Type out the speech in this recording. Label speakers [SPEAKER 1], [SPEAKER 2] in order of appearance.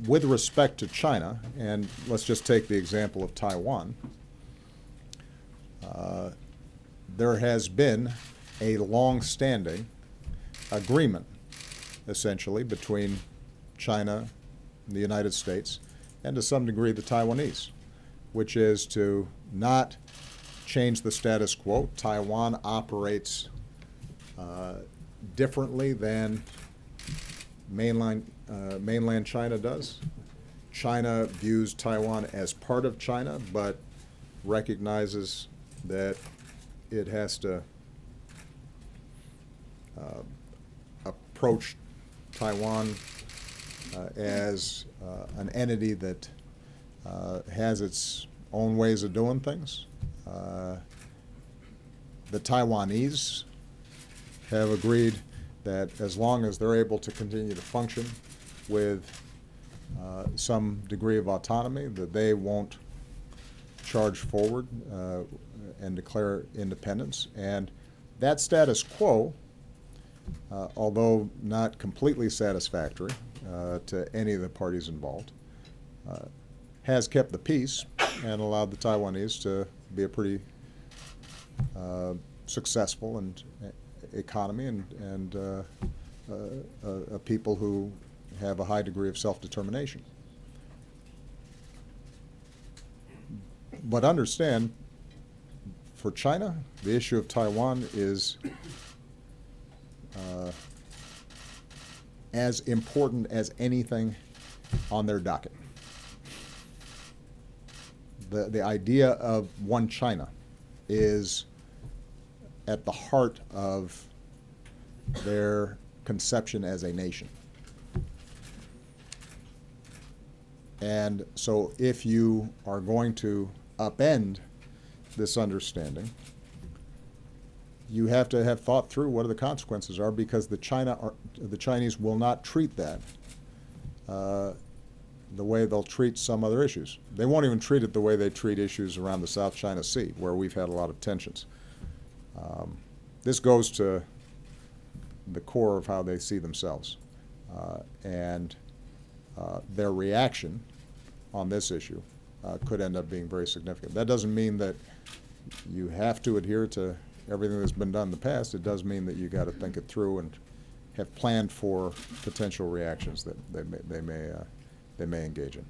[SPEAKER 1] with respect to China, and let's just take the example of Taiwan, there has been a long-standing agreement, essentially, between China, the United States, and to some degree the Taiwanese, which is to not change the status quo. Taiwan operates differently than mainland China does. China views Taiwan as part of China, but recognizes that it has to approach Taiwan as an entity that has its own ways of doing things. The Taiwanese have agreed that as long as they're able to continue to function with some degree of autonomy, that they won't charge forward and declare independence. And that status quo, although not completely satisfactory to any of the parties involved, has kept the peace and allowed the Taiwanese to be a pretty successful and economy and a people who have a high degree of self-determination. But understand, for China, the issue of Taiwan is as important as anything on their docket. The idea of one China is at the heart of their conception as a nation. And so if you are going to upend this understanding, you have to have thought through what the consequences are, because the Chinese will not treat that the way they'll treat some other issues. They won't even treat it the way they treat issues around the South China Sea, where we've had a lot of tensions. This goes to the core of how they see themselves. And their reaction on this issue could end up being very significant. That doesn't mean that you have to adhere to everything that's been done in the past. It does mean that you got to think it through and have planned for potential reactions that they may engage in.